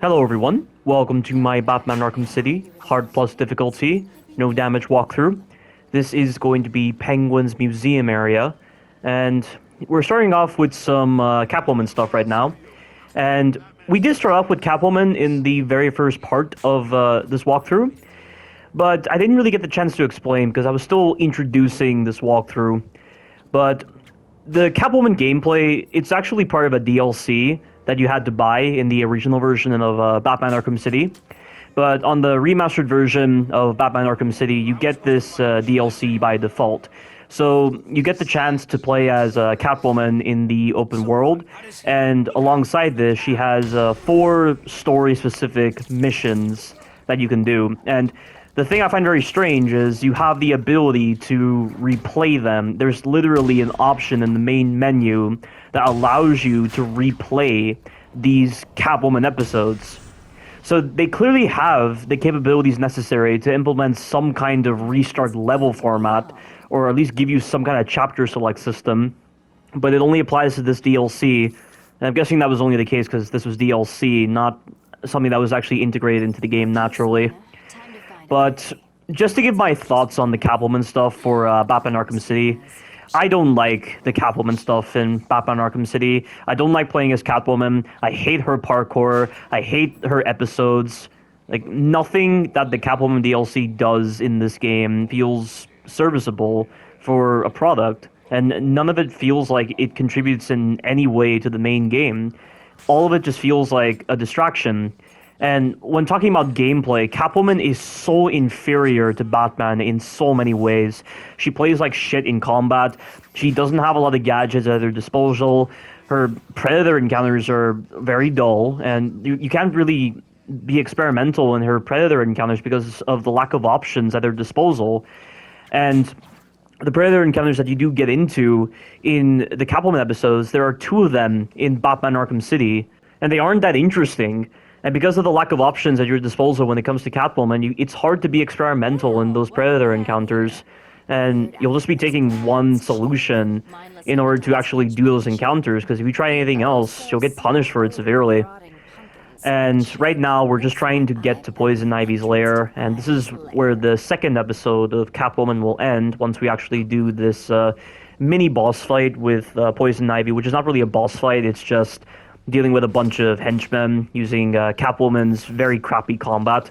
Hello everyone, welcome to my Batman Arkham City, hard plus difficulty, no damage walkthrough. This is going to be Penguin's museum area, and we're starting off with some Catwoman stuff right now. And we did start off with Catwoman in the very first part of this walkthrough, but I didn't really get the chance to explain because I was still introducing this walkthrough. But the Catwoman gameplay, it's actually part of a DLC that you had to buy in the original version of Batman Arkham City. But on the remastered version of Batman Arkham City, you get this DLC by default. So you get the chance to play as Catwoman in the open world, and alongside this, she has 4 story-specific missions that you can do. And the thing I find very strange is you have the ability to replay them. There's literally an option in the main menu that allows you to replay these Catwoman episodes. So they clearly have the capabilities necessary to implement some kind of restart level format, or at least give you some kind of chapter select system, but it only applies to this DLC. And I'm guessing that was only the case because this was DLC, not something that was actually integrated into the game naturally. But just to give my thoughts on the Catwoman stuff for Batman Arkham City, I don't like the Catwoman stuff in Batman Arkham City. I don't like playing as Catwoman. I hate her parkour. I hate her episodes. Like, nothing that the Catwoman DLC does in this game feels serviceable for a product, and none of it feels like it contributes in any way to the main game. All of it just feels like a distraction. And when talking about gameplay, Catwoman is so inferior to Batman in so many ways. She plays like shit in combat. She doesn't have a lot of gadgets at her disposal. Her Predator encounters are very dull, and you can't really be experimental in her Predator encounters because of the lack of options at her disposal. And the Predator encounters that you do get into in the Catwoman episodes, there are 2 of them in Batman Arkham City, and they aren't that interesting. And because of the lack of options at your disposal when it comes to Catwoman, it's hard to be experimental in those Predator encounters. And you'll just be taking one solution in order to actually do those encounters, because if you try anything else, you'll get punished for it severely. And right now, we're just trying to get to Poison Ivy's lair, and this is where the second episode of Catwoman will end, once we actually do this mini boss fight with Poison Ivy, which is not really a boss fight, it's just dealing with a bunch of henchmen using Catwoman's very crappy combat.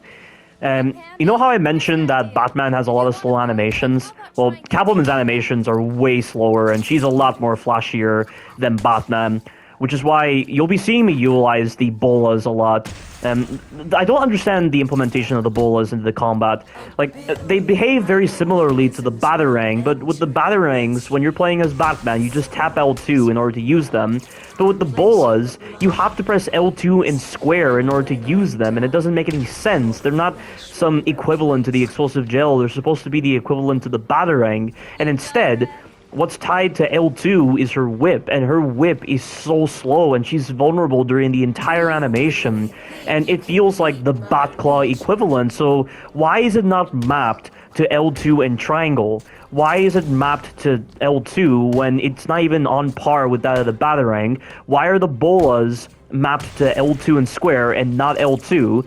And you know how I mentioned that Batman has a lot of slow animations? Well, Catwoman's animations are way slower, and she's a lot more flashier than Batman, which is why you'll be seeing me utilize the bolas a lot. And I don't understand the implementation of the bolas into the combat. Like, they behave very similarly to the Batarang, but with the Batarangs, when you're playing as Batman, you just tap L2 in order to use them. But with the bolas, you have to press L2 and square in order to use them, and it doesn't make any sense. They're not some equivalent to the explosive gel. They're supposed to be the equivalent to the Batarang, and instead, what's tied to L2 is her whip, and her whip is so slow, and she's vulnerable during the entire animation, and it feels like the Batclaw equivalent. So why is it not mapped to L2 and triangle? Why is it mapped to L2 when it's not even on par with that of the Batarang? Why are the bolas mapped to L2 and square and not L2?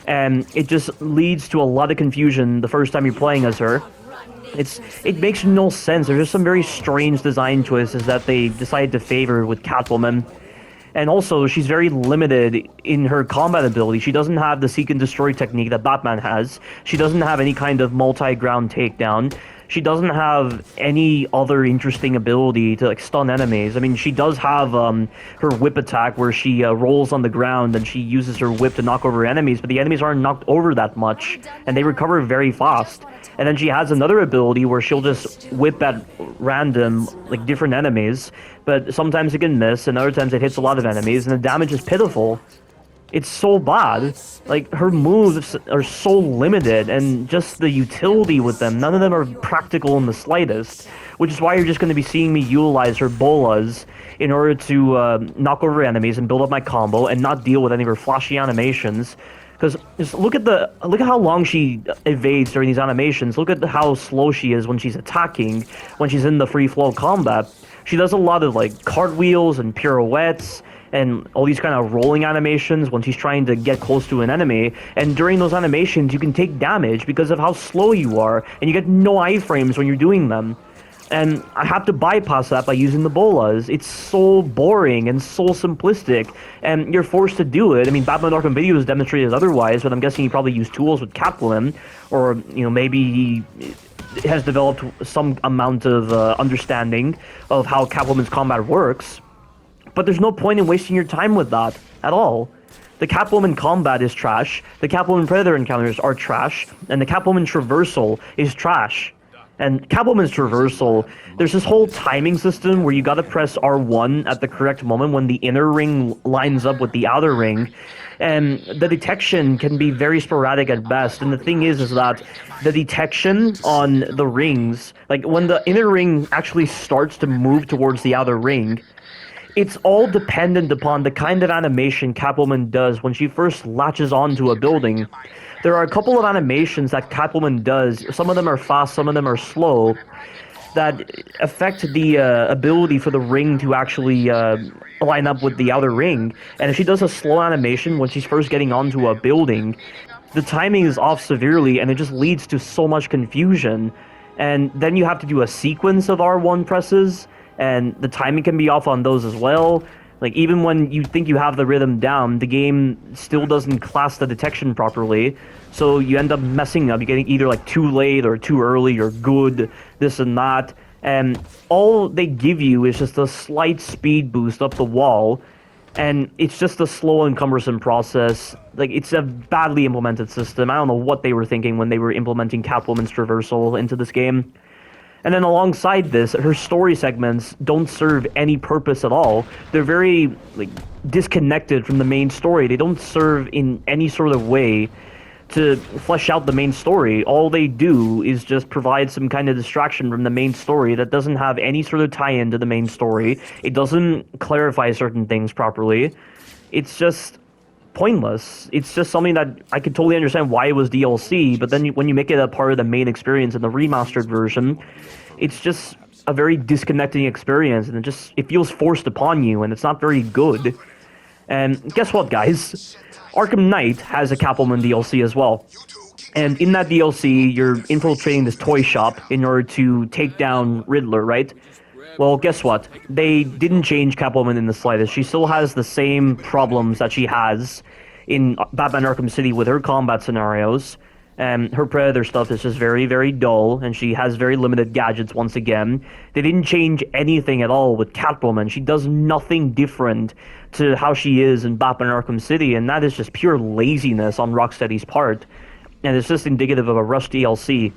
And it just leads to a lot of confusion the first time you're playing as her. It makes no sense. There's just some very strange design choices that they decided to favor with Catwoman. And also, she's very limited in her combat ability. She doesn't have the seek and destroy technique that Batman has. She doesn't have any kind of multi-ground takedown. She doesn't have any other interesting ability to, like, stun enemies. I mean, she does have her whip attack where she rolls on the ground and she uses her whip to knock over enemies, but the enemies aren't knocked over that much, and they recover very fast. And then she has another ability where she'll just whip at random, like, different enemies, but sometimes it can miss, and other times it hits a lot of enemies, and the damage is pitiful. It's so bad. Like, her moves are so limited, and just the utility with them, none of them are practical in the slightest, which is why you're just going to be seeing me utilize her bolas in order to knock over enemies and build up my combo and not deal with any of her flashy animations. Because just look at how long she evades during these animations. Look at how slow she is when she's attacking, when she's in the free flow combat. She does a lot of, like, cartwheels and pirouettes, and all these kind of rolling animations when she's trying to get close to an enemy. And during those animations, you can take damage because of how slow you are, and you get no iframes when you're doing them. And I have to bypass that by using the bolas. It's so boring and so simplistic, and you're forced to do it. I mean, Batman Arkham Video has demonstrated otherwise, but I'm guessing he probably used tools with Catwoman, or, maybe he has developed some amount of understanding of how Catwoman's combat works. But there's no point in wasting your time with that at all. The Catwoman combat is trash, the Catwoman Predator encounters are trash, and the Catwoman traversal is trash. And Catwoman's traversal, there's this whole timing system where you gotta press R1 at the correct moment when the inner ring lines up with the outer ring. And the detection can be very sporadic at best. And the thing is that the detection on the rings, like when the inner ring actually starts to move towards the outer ring, it's all dependent upon the kind of animation Catwoman does when she first latches onto a building. There are a couple of animations that Catwoman does, some of them are fast, some of them are slow, that affect the ability for the ring to actually line up with the outer ring. And if she does a slow animation when she's first getting onto a building, the timing is off severely, and it just leads to so much confusion. And then you have to do a sequence of R1 presses, and the timing can be off on those as well. Like, even when you think you have the rhythm down, the game still doesn't class the detection properly, so you end up messing up. You're getting either, like, too late or too early or good, this and that, and all they give you is just a slight speed boost up the wall, and it's just a slow and cumbersome process. Like, it's a badly implemented system. I don't know what they were thinking when they were implementing Catwoman's traversal into this game. And then alongside this, her story segments don't serve any purpose at all. They're very, disconnected from the main story. They don't serve in any sort of way to flesh out the main story. All they do is just provide some kind of distraction from the main story that doesn't have any sort of tie-in to the main story. It doesn't clarify certain things properly. It's just pointless. It's just something that I could totally understand why it was DLC, but then when you make it a part of the main experience in the remastered version, it's just a very disconnecting experience, and it feels forced upon you, and it's not very good. And guess what, guys? Arkham Knight has a Catwoman DLC as well. And in that DLC, you're infiltrating this toy shop in order to take down Riddler, right? Well, guess what? They didn't change Catwoman in the slightest. She still has the same problems that she has in Batman Arkham City with her combat scenarios. Her Predator stuff is just very, very dull, and she has very limited gadgets once again. They didn't change anything at all with Catwoman. She does nothing different to how she is in Batman Arkham City, and that is just pure laziness on Rocksteady's part. And it's just indicative of a rushed DLC.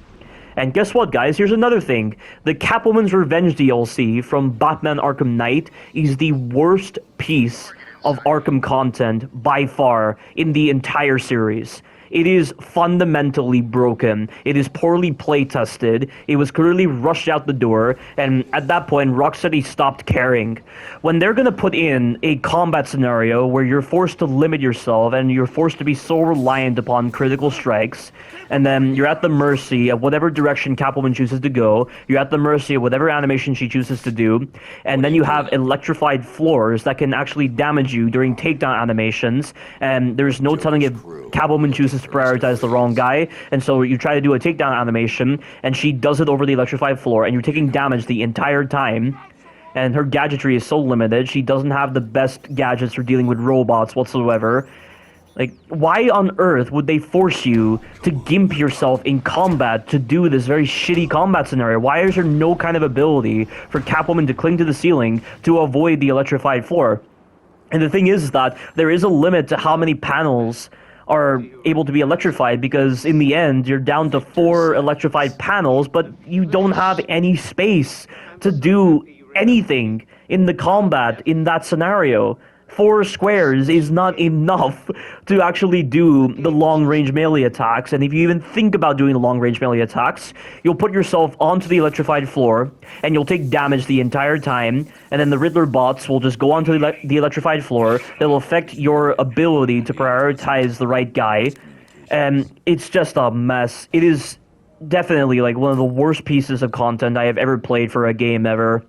And guess what, guys? Here's another thing. The Catwoman's Revenge DLC from Batman Arkham Knight is the worst piece of Arkham content by far in the entire series. It is fundamentally broken. It is poorly play-tested. It was clearly rushed out the door, and at that point, Rocksteady stopped caring. When they're going to put in a combat scenario where you're forced to limit yourself and you're forced to be so reliant upon critical strikes, and then you're at the mercy of whatever direction Catwoman chooses to go, you're at the mercy of whatever animation she chooses to do, and then you have electrified floors that can actually damage you during takedown animations, and there's no telling if Catwoman chooses to prioritize the wrong guy, and so you try to do a takedown animation, and she does it over the electrified floor, and you're taking damage the entire time, and her gadgetry is so limited. She doesn't have the best gadgets for dealing with robots whatsoever. Like, why on earth would they force you to gimp yourself in combat to do this very shitty combat scenario? Why is there no kind of ability for Catwoman to cling to the ceiling to avoid the electrified floor? And the thing is that there is a limit to how many panels are able to be electrified, because in the end, you're down to 4 electrified panels, but you don't have any space to do anything in the combat in that scenario. 4 squares is not enough to actually do the long-range melee attacks, and if you even think about doing the long-range melee attacks, you'll put yourself onto the electrified floor, and you'll take damage the entire time, and then the Riddler bots will just go onto the electrified floor. They'll affect your ability to prioritize the right guy, and it's just a mess. It is definitely like one of the worst pieces of content I have ever played for a game ever.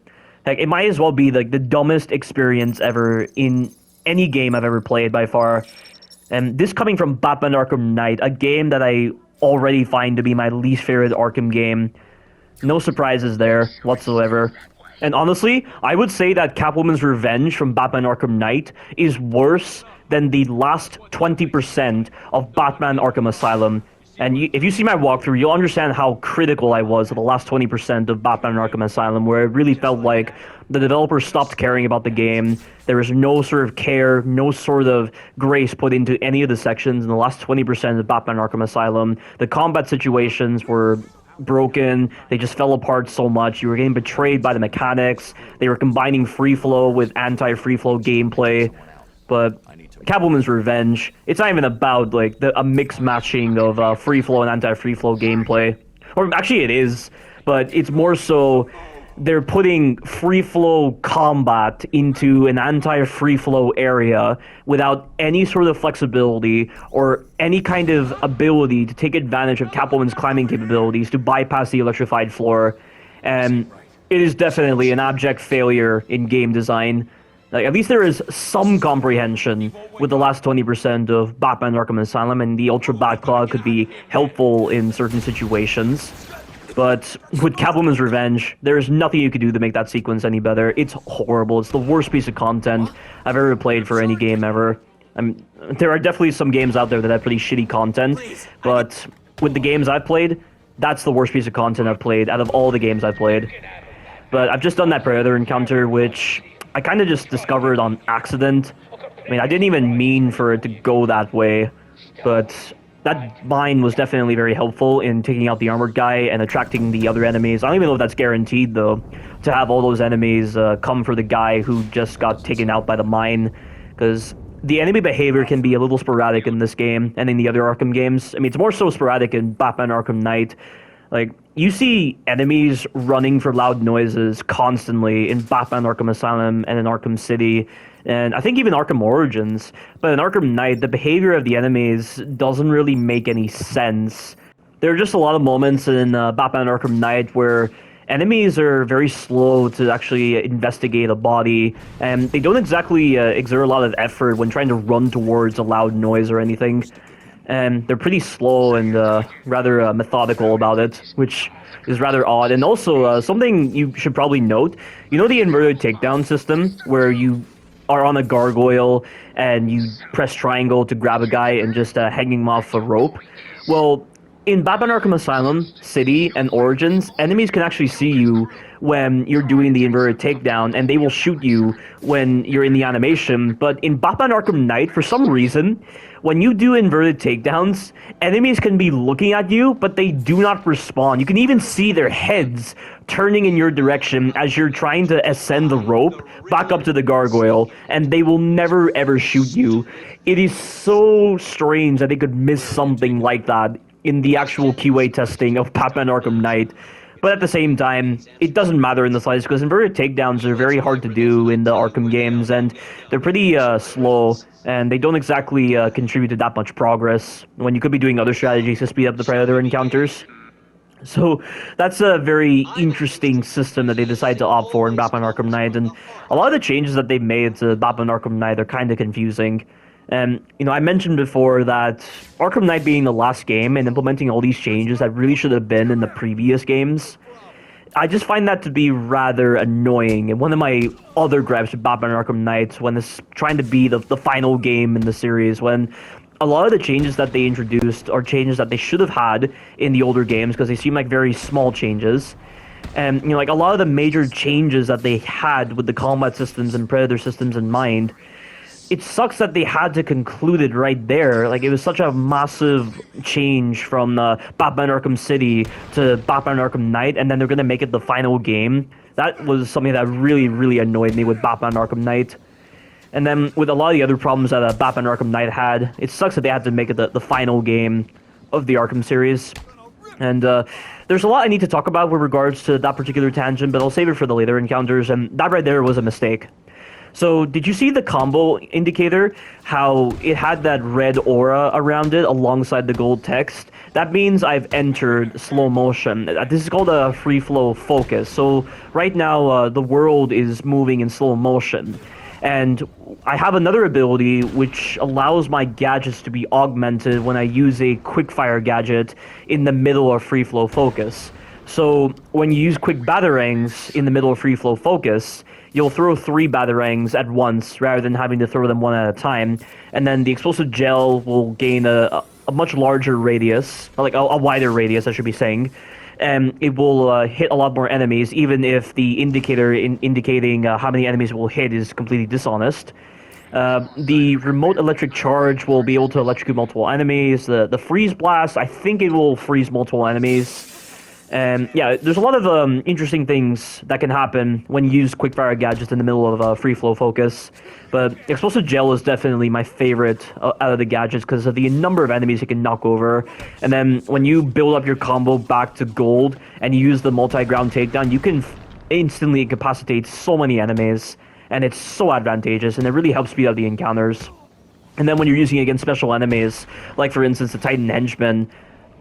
Heck, it might as well be like the dumbest experience ever in any game I've ever played by far. And this coming from Batman Arkham Knight, a game that I already find to be my least favorite Arkham game. No surprises there whatsoever. And honestly, I would say that Catwoman's Revenge from Batman Arkham Knight is worse than the last 20% of Batman Arkham Asylum. And if you see my walkthrough, you'll understand how critical I was of the last 20% of Batman Arkham Asylum, where it really felt like the developers stopped caring about the game. There was no sort of care, no sort of grace put into any of the sections in the last 20% of Batman Arkham Asylum. The combat situations were broken. They just fell apart so much. You were getting betrayed by the mechanics. They were combining free flow with anti-free flow gameplay. But Catwoman's Revenge, it's not even about like a mix matching of free flow and anti-free flow gameplay. Or actually it is, but it's more so they're putting free flow combat into an anti-free flow area without any sort of flexibility or any kind of ability to take advantage of Catwoman's climbing capabilities to bypass the electrified floor. And it is definitely an abject failure in game design. Like, at least there is some comprehension with the last 20% of Batman Arkham Asylum, and the Ultra Batclaw could be helpful in certain situations. But with Catwoman's Revenge, there is nothing you could do to make that sequence any better. It's horrible. It's the worst piece of content I've ever played for any game ever. There are definitely some games out there that have pretty shitty content, but with the games I've played, that's the worst piece of content I've played out of all the games I've played. But I've just done that Predator encounter, which I kind of just discovered on accident. I mean, I didn't even mean for it to go that way, but that mine was definitely very helpful in taking out the armored guy and attracting the other enemies. I don't even know if that's guaranteed, though, to have all those enemies come for the guy who just got taken out by the mine, because the enemy behavior can be a little sporadic in this game and in the other Arkham games. I mean, it's more so sporadic in Batman Arkham Knight. Like, you see enemies running for loud noises constantly in Batman Arkham Asylum and in Arkham City, and I think even Arkham Origins. But in Arkham Knight, the behavior of the enemies doesn't really make any sense. There are just a lot of moments in Batman Arkham Knight where enemies are very slow to actually investigate a body, and they don't exactly exert a lot of effort when trying to run towards a loud noise or anything. And they're pretty slow and rather methodical about it, which is rather odd. And also, something you should probably note, you know the inverted takedown system, where you are on a gargoyle and you press triangle to grab a guy and just hang him off a rope? Well, in Batman Arkham Asylum, City, and Origins, enemies can actually see you when you're doing the inverted takedown, and they will shoot you when you're in the animation. But in Batman Arkham Knight, for some reason, when you do inverted takedowns, enemies can be looking at you, but they do not respond. You can even see their heads turning in your direction as you're trying to ascend the rope back up to the gargoyle, and they will never ever shoot you. It is so strange that they could miss something like that in the actual QA testing of Batman Arkham Knight. But at the same time, it doesn't matter in the slightest, because inverted takedowns are very hard to do in the Arkham games, and they're pretty slow, and they don't exactly contribute to that much progress when you could be doing other strategies to speed up the Predator encounters. So that's a very interesting system that they decide to opt for in Batman Arkham Knight, and a lot of the changes that they've made to Batman Arkham Knight are kind of confusing. And, you know, I mentioned before that Arkham Knight being the last game and implementing all these changes that really should have been in the previous games, I just find that to be rather annoying. And one of my other gripes with Batman Arkham Knight, when it's trying to be the final game in the series, when a lot of the changes that they introduced are changes that they should have had in the older games, because they seem like very small changes. And, you know, like a lot of the major changes that they had with the combat systems and Predator systems in mind, it sucks that they had to conclude it right there. Like, it was such a massive change from Batman Arkham City to Batman Arkham Knight, and then they're going to make it the final game. That was something that really, really annoyed me with Batman Arkham Knight. And then with a lot of the other problems that Batman Arkham Knight had, it sucks that they had to make it the final game of the Arkham series. And there's a lot I need to talk about with regards to that particular tangent, but I'll save it for the later encounters, and that right there was a mistake. So, did you see the combo indicator? How it had that red aura around it alongside the gold text? That means I've entered slow motion. This is called a free flow focus. So, right now, the world is moving in slow motion. And I have another ability which allows my gadgets to be augmented when I use a quickfire gadget in the middle of free flow focus. So when you use quick batarangs in the middle of free flow focus, you'll throw 3 batarangs at once rather than having to throw them one at a time. And then the explosive gel will gain a much larger radius, like a wider radius, I should be saying. And it will hit a lot more enemies, even if the indicator indicating how many enemies it will hit is completely dishonest. The remote electric charge will be able to electrocute multiple enemies. The freeze blast, I think it will freeze multiple enemies. And yeah, there's a lot of interesting things that can happen when you use quickfire gadgets in the middle of free flow focus. But explosive gel is definitely my favorite out of the gadgets because of the number of enemies it can knock over. And then when you build up your combo back to gold and you use the multi-ground takedown, you can instantly incapacitate so many enemies, and it's so advantageous, and it really helps speed up the encounters. And then when you're using it against special enemies, like for instance the Titan Henchman,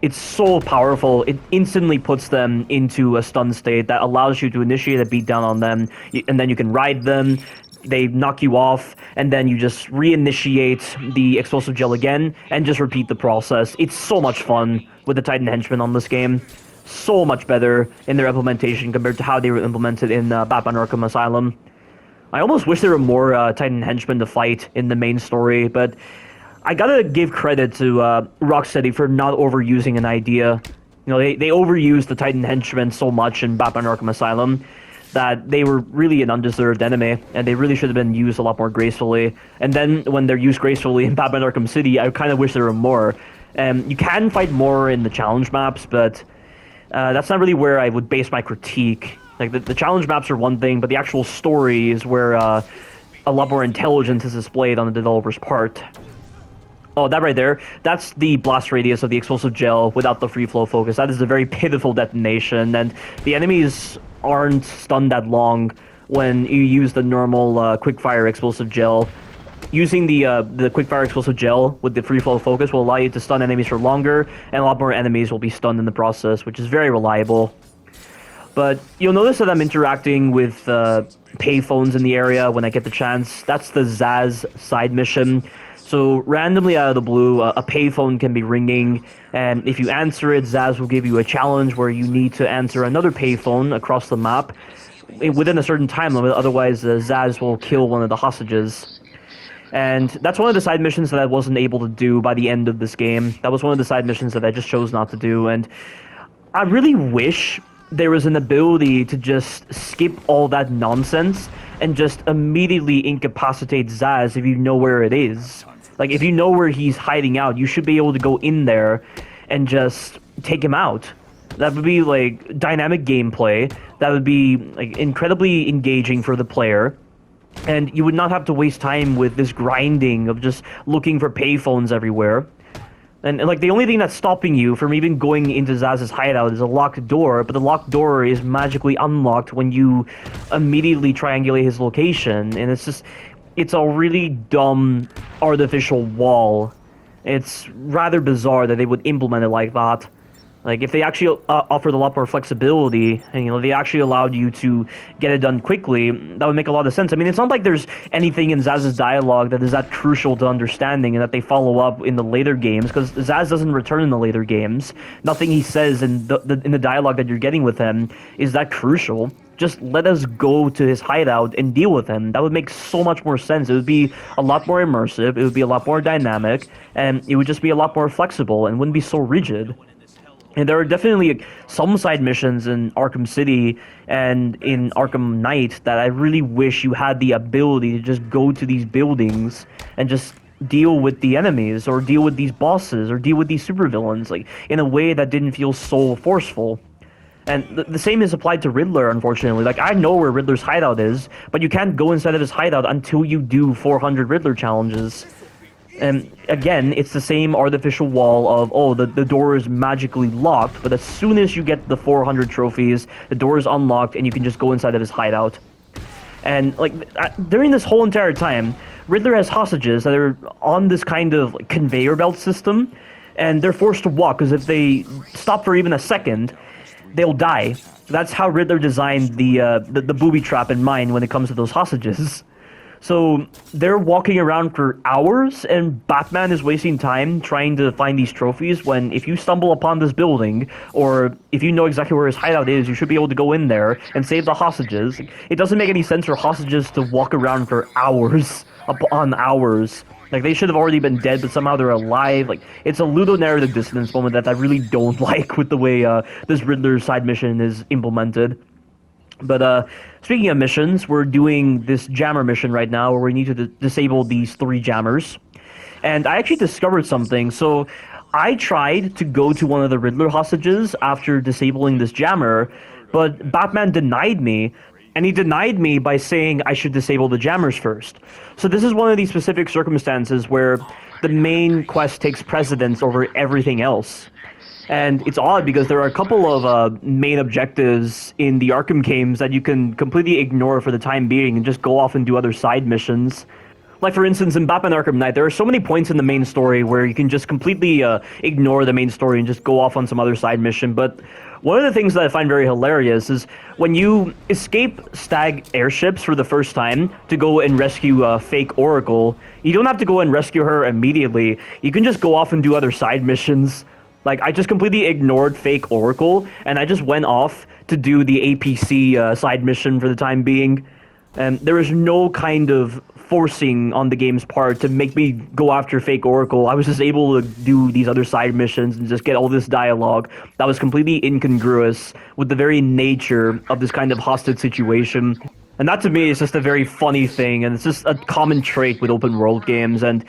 it's so powerful. It instantly puts them into a stun state that allows you to initiate a beatdown on them, and then you can ride them. They knock you off, and then you just reinitiate the explosive gel again, and just repeat the process. It's so much fun with the Titan Henchmen on this game. So much better in their implementation compared to how they were implemented in Batman Arkham Asylum. I almost wish there were more Titan Henchmen to fight in the main story, but I gotta give credit to Rocksteady for not overusing an idea. You know, they overused the Titan Henchmen so much in Batman Arkham Asylum that they were really an undeserved enemy, and they really should have been used a lot more gracefully. And then when they're used gracefully in Batman Arkham City, I kind of wish there were more. You can fight more in the challenge maps, but that's not really where I would base my critique. Like, the challenge maps are one thing, but the actual story is where a lot more intelligence is displayed on the developer's part. Oh, that right there, that's the blast radius of the explosive gel without the free flow focus. That is a very pitiful detonation, and the enemies aren't stunned that long when you use the normal quickfire explosive gel. Using the quickfire explosive gel with the free flow focus will allow you to stun enemies for longer, and a lot more enemies will be stunned in the process, which is very reliable. But you'll notice that I'm interacting with payphones in the area when I get the chance. That's the Zaz side mission. So randomly out of the blue, a payphone can be ringing, and if you answer it, Zaz will give you a challenge where you need to answer another payphone across the map within a certain time limit, otherwise Zaz will kill one of the hostages. And that's one of the side missions that I wasn't able to do by the end of this game. That was one of the side missions that I just chose not to do, and I really wish there was an ability to just skip all that nonsense and just immediately incapacitate Zaz if you know where it is. Like, if you know where he's hiding out, you should be able to go in there and just take him out. That would be, like, dynamic gameplay. That would be, like, incredibly engaging for the player. And you would not have to waste time with this grinding of just looking for payphones everywhere. And, like, the only thing that's stopping you from even going into Zaz's hideout is a locked door, but the locked door is magically unlocked when you immediately triangulate his location. And it's a really dumb artificial wall. It's rather bizarre that they would implement it like that. Like, if they actually offered a lot more flexibility, and, you know, they actually allowed you to get it done quickly, that would make a lot of sense. I mean, it's not like there's anything in Zaz's dialogue that is that crucial to understanding and that they follow up in the later games, because Zaz doesn't return in the later games. Nothing he says in the dialogue that you're getting with him is that crucial. Just let us go to his hideout and deal with him. That would make so much more sense. It would be a lot more immersive, it would be a lot more dynamic, and it would just be a lot more flexible and wouldn't be so rigid. And there are definitely some side missions in Arkham City and in Arkham Knight that I really wish you had the ability to just go to these buildings and just deal with the enemies, or deal with these bosses, or deal with these supervillains, like, in a way that didn't feel so forceful. And the same is applied to Riddler, unfortunately. Like, I know where Riddler's hideout is, but you can't go inside of his hideout until you do 400 Riddler challenges. And again, it's the same artificial wall of, oh, the door is magically locked, but as soon as you get the 400 trophies, the door is unlocked and you can just go inside of his hideout. And, like, during this whole entire time, Riddler has hostages that are on this kind of, like, conveyor belt system, and they're forced to walk, because if they stop for even a second, they'll die. That's how Riddler designed the booby trap in mind when it comes to those hostages. So they're walking around for hours, and Batman is wasting time trying to find these trophies when if you stumble upon this building, or if you know exactly where his hideout is, you should be able to go in there and save the hostages. It doesn't make any sense for hostages to walk around for hours upon hours. Like, they should have already been dead, but somehow they're alive. Like, it's a ludonarrative dissonance moment that I really don't like with the way this Riddler side mission is implemented. But speaking of missions, we're doing this jammer mission right now where we need to disable these 3 jammers. And I actually discovered something. So I tried to go to one of the Riddler hostages after disabling this jammer, but Batman denied me. And he denied me by saying I should disable the jammers first. So this is one of these specific circumstances where the main quest takes precedence over everything else. And it's odd because there are a couple of main objectives in the Arkham games that you can completely ignore for the time being and just go off and do other side missions. Like, for instance, in Batman Arkham Knight, there are so many points in the main story where you can just completely ignore the main story and just go off on some other side mission. But one of the things that I find very hilarious is when you escape Stag airships for the first time to go and rescue fake Oracle, you don't have to go and rescue her immediately. You can just go off and do other side missions. Like, I just completely ignored fake Oracle, and I just went off to do the APC side mission for the time being. And there was no kind of forcing on the game's part to make me go after fake Oracle. I was just able to do these other side missions and just get all this dialogue that was completely incongruous with the very nature of this kind of hostage situation. And that to me is just a very funny thing, and it's just a common trait with open world games. And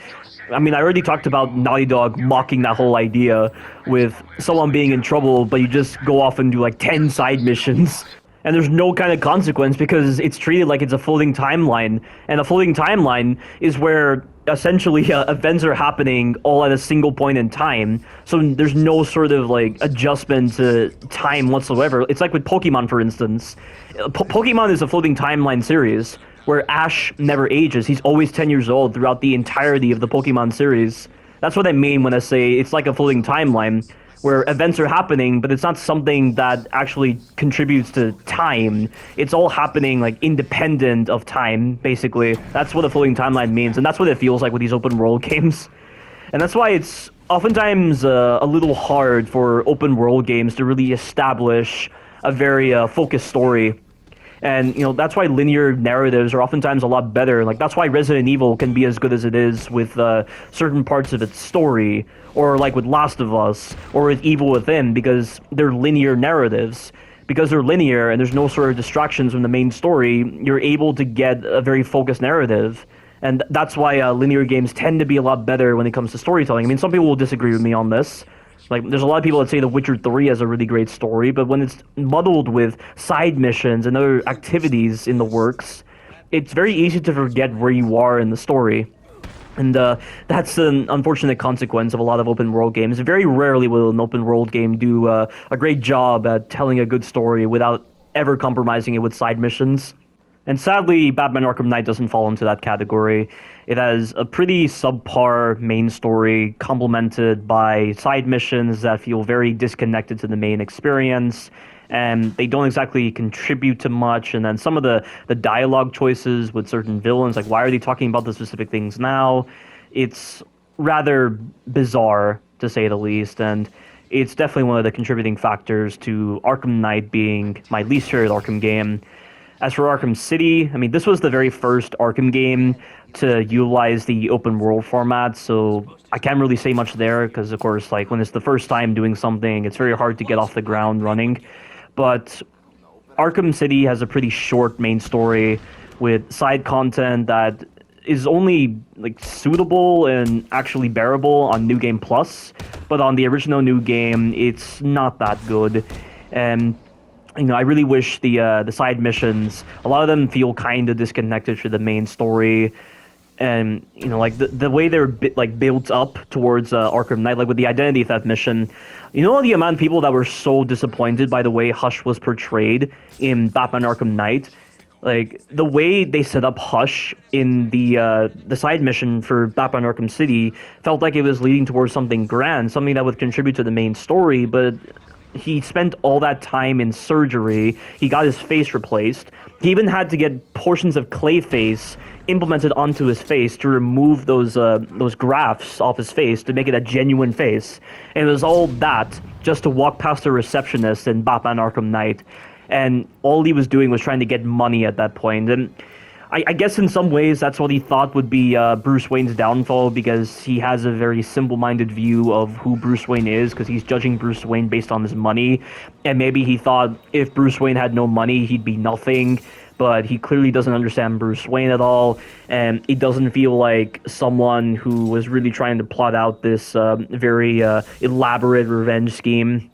I mean, I already talked about Naughty Dog mocking that whole idea with someone being in trouble, but you just go off and do like 10 side missions. And there's no kind of consequence because it's treated like it's a floating timeline. And a floating timeline is where essentially events are happening all at a single point in time. So there's no sort of like adjustment to time whatsoever. It's like with Pokemon, for instance. Pokemon is a floating timeline series where Ash never ages. He's always 10 years old throughout the entirety of the Pokemon series. That's what I mean when I say it's like a floating timeline, where events are happening, but it's not something that actually contributes to time. It's all happening like independent of time, basically. That's what a floating timeline means, and that's what it feels like with these open world games. And that's why it's oftentimes a little hard for open world games to really establish a very focused story. And, you know, that's why linear narratives are oftentimes a lot better. Like, that's why Resident Evil can be as good as it is with certain parts of its story, or like with Last of Us, or with Evil Within, because they're linear narratives. Because they're linear and there's no sort of distractions from the main story, you're able to get a very focused narrative. And that's why linear games tend to be a lot better when it comes to storytelling. I mean, some people will disagree with me on this. Like, there's a lot of people that say The Witcher 3 has a really great story, but when it's muddled with side missions and other activities in the works, it's very easy to forget where you are in the story. And that's an unfortunate consequence of a lot of open world games. Very rarely will an open world game do a great job at telling a good story without ever compromising it with side missions. And sadly, Batman Arkham Knight doesn't fall into that category. It has a pretty subpar main story, complemented by side missions that feel very disconnected to the main experience, and they don't exactly contribute to much. And then some of the dialogue choices with certain villains, like why are they talking about the specific things now? It's rather bizarre, to say the least, and it's definitely one of the contributing factors to Arkham Knight being my least favorite Arkham game. As for Arkham City, I mean, this was the very first Arkham game to utilize the open world format, so I can't really say much there, because, of course, like, when it's the first time doing something, it's very hard to get off the ground running. But Arkham City has a pretty short main story with side content that is only, like, suitable and actually bearable on New Game Plus, but on the original New Game, it's not that good. And you know, I really wish the side missions, a lot of them feel kind of disconnected from the main story, and you know, like the way they're built up towards Arkham Knight, like with the identity theft mission. You know, the amount of people that were so disappointed by the way Hush was portrayed in Batman Arkham Knight. Like, the way they set up Hush in the side mission for Batman Arkham City felt like it was leading towards something grand, something that would contribute to the main story, but he spent all that time in surgery. He got his face replaced. He even had to get portions of Clayface implemented onto his face to remove those grafts off his face to make it a genuine face. And it was all that just to walk past a receptionist in Batman Arkham Knight, and all he was doing was trying to get money at that point. And I guess in some ways that's what he thought would be Bruce Wayne's downfall, because he has a very simple-minded view of who Bruce Wayne is, because he's judging Bruce Wayne based on his money. And maybe he thought if Bruce Wayne had no money, he'd be nothing. But he clearly doesn't understand Bruce Wayne at all, and he doesn't feel like someone who was really trying to plot out this very elaborate revenge scheme.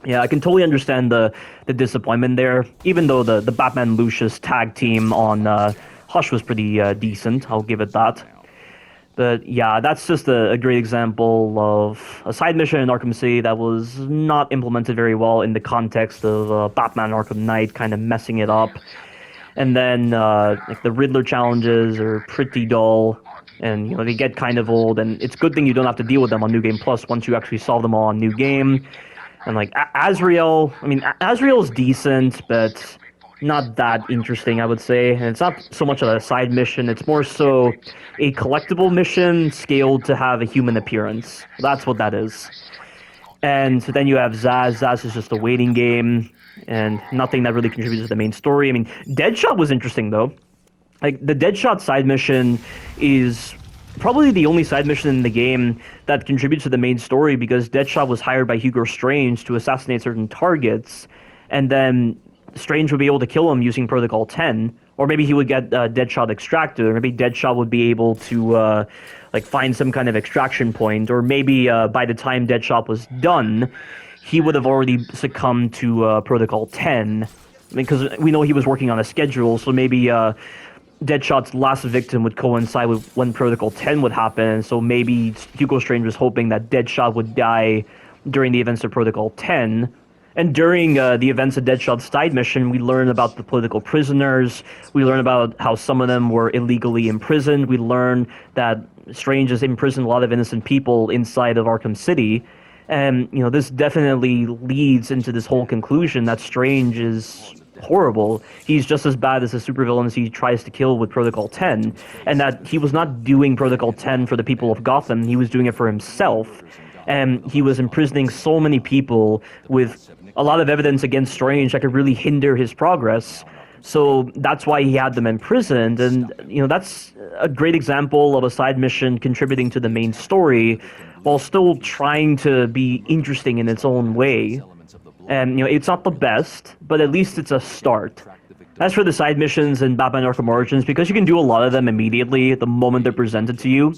Yeah, I can totally understand the disappointment there, even though the Batman Lucius tag team on Hush was pretty decent, I'll give it that. But yeah, that's just a great example of a side mission in Arkham City that was not implemented very well in the context of Batman Arkham Knight kind of messing it up. And then like the Riddler challenges are pretty dull, and you know they get kind of old. And it's a good thing you don't have to deal with them on New Game Plus once you actually solve them all on New Game. And like Azrael, I mean Azrael's decent, but not that interesting, I would say. And it's not so much of a side mission; it's more so a collectible mission scaled to have a human appearance. That's what that is. And then you have Zaz. Zaz is just a waiting game, and nothing that really contributes to the main story. I mean, Deadshot was interesting, though. Like, the Deadshot side mission is probably the only side mission in the game that contributes to the main story, because Deadshot was hired by Hugo Strange to assassinate certain targets, and then Strange would be able to kill him using Protocol 10, or maybe he would get Deadshot extracted, or maybe Deadshot would be able to like find some kind of extraction point, or maybe by the time Deadshot was done, he would have already succumbed to Protocol 10. I mean, because we know he was working on a schedule, so maybe Deadshot's last victim would coincide with when Protocol 10 would happen, so maybe Hugo Strange was hoping that Deadshot would die during the events of Protocol 10. And during the events of Deadshot's side mission, we learn about the political prisoners. We learn about how some of them were illegally imprisoned. We learn that Strange has imprisoned a lot of innocent people inside of Arkham City. And, you know, this definitely leads into this whole conclusion that Strange is horrible. He's just as bad as the supervillains he tries to kill with Protocol 10. And that he was not doing Protocol 10 for the people of Gotham. He was doing it for himself. And he was imprisoning so many people with a lot of evidence against Strange that could really hinder his progress. So that's why he had them imprisoned, and you know that's a great example of a side mission contributing to the main story while still trying to be interesting in its own way. And you know it's not the best, but at least it's a start. As for the side missions in Batman Arkham Origins, because you can do a lot of them immediately the moment they're presented to you,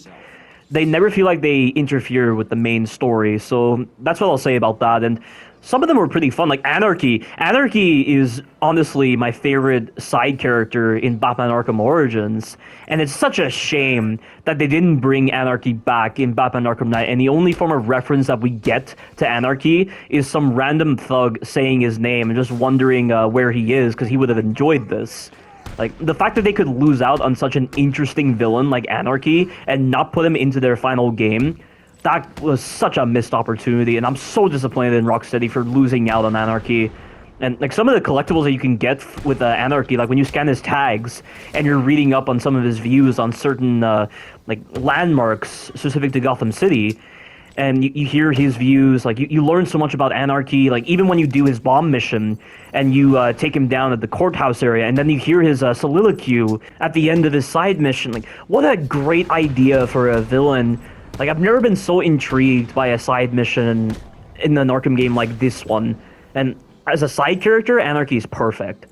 they never feel like they interfere with the main story. So that's what I'll say about that. And some of them were pretty fun, like Anarchy. Anarchy is honestly my favorite side character in Batman Arkham Origins, and it's such a shame that they didn't bring Anarchy back in Batman Arkham Knight, and the only form of reference that we get to Anarchy is some random thug saying his name and just wondering where he is, because he would have enjoyed this. Like, the fact that they could lose out on such an interesting villain like Anarchy and not put him into their final game, that was such a missed opportunity, and I'm so disappointed in Rocksteady for losing out on Anarchy. And like some of the collectibles that you can get with Anarchy, like when you scan his tags and you're reading up on some of his views on certain like landmarks specific to Gotham City, and you hear his views, like you learn so much about Anarchy, like even when you do his bomb mission and you take him down at the courthouse area, and then you hear his soliloquy at the end of his side mission. Like, what a great idea for a villain. Like, I've never been so intrigued by a side mission in an Arkham game like this one. And as a side character, Anarchy is perfect.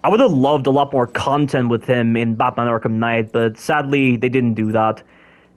I would have loved a lot more content with him in Batman Arkham Knight, but sadly, they didn't do that.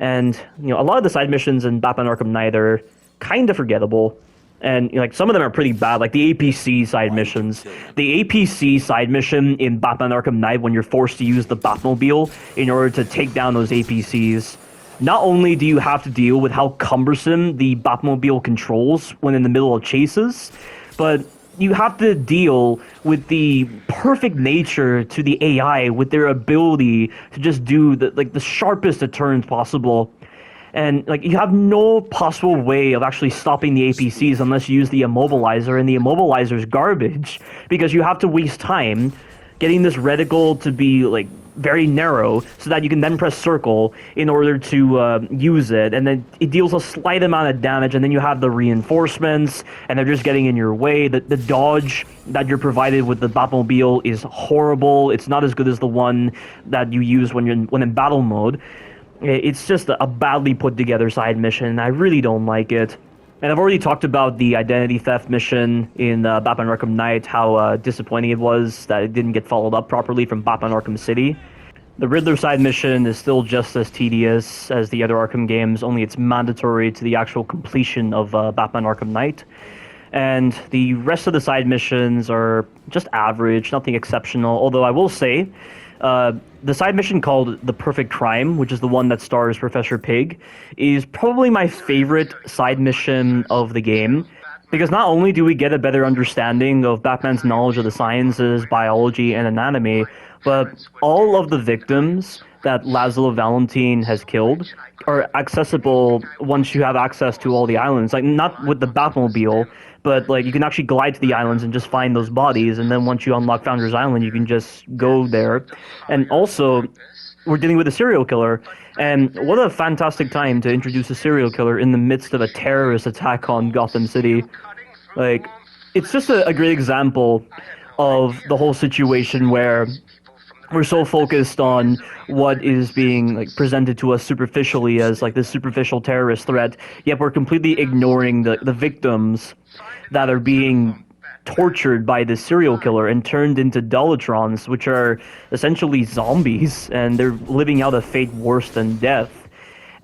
And, you know, a lot of the side missions in Batman Arkham Knight are kind of forgettable. And, you know, like, some of them are pretty bad, like the APC side missions. The APC side mission in Batman Arkham Knight, when you're forced to use the Batmobile in order to take down those APCs, not only do you have to deal with how cumbersome the Batmobile controls when in the middle of chases, but you have to deal with the perfect nature to the AI, with their ability to just do the sharpest of turns possible. And like you have no possible way of actually stopping the APCs unless you use the immobilizer, and the immobilizer is garbage because you have to waste time getting this reticle to be like very narrow so that you can then press circle in order to use it, and then it deals a slight amount of damage, and then you have the reinforcements and they're just getting in your way. The dodge that you're provided with the Batmobile is horrible. It's not as good as the one that you use when in battle mode. It's just a badly put together side mission. I really don't like it. And I've already talked about the identity theft mission in Batman Arkham Knight, how disappointing it was that it didn't get followed up properly from Batman Arkham City. The Riddler side mission is still just as tedious as the other Arkham games, only it's mandatory to the actual completion of Batman Arkham Knight. And the rest of the side missions are just average, nothing exceptional, although I will say, the side mission called The Perfect Crime, which is the one that stars Professor Pig, is probably my favorite side mission of the game, because not only do we get a better understanding of Batman's knowledge of the sciences, biology, and anatomy, but all of the victims that Laszlo Valentine has killed are accessible once you have access to all the islands. Like, not with the Batmobile, but like you can actually glide to the islands and just find those bodies, and then once you unlock Founders Island, you can just go there. And also, we're dealing with a serial killer, and what a fantastic time to introduce a serial killer in the midst of a terrorist attack on Gotham City. Like, it's just a great example of the whole situation where we're so focused on what is being like presented to us superficially as like this superficial terrorist threat, yet we're completely ignoring the victims that are being tortured by this serial killer and turned into Dolatrons, which are essentially zombies, and they're living out a fate worse than death.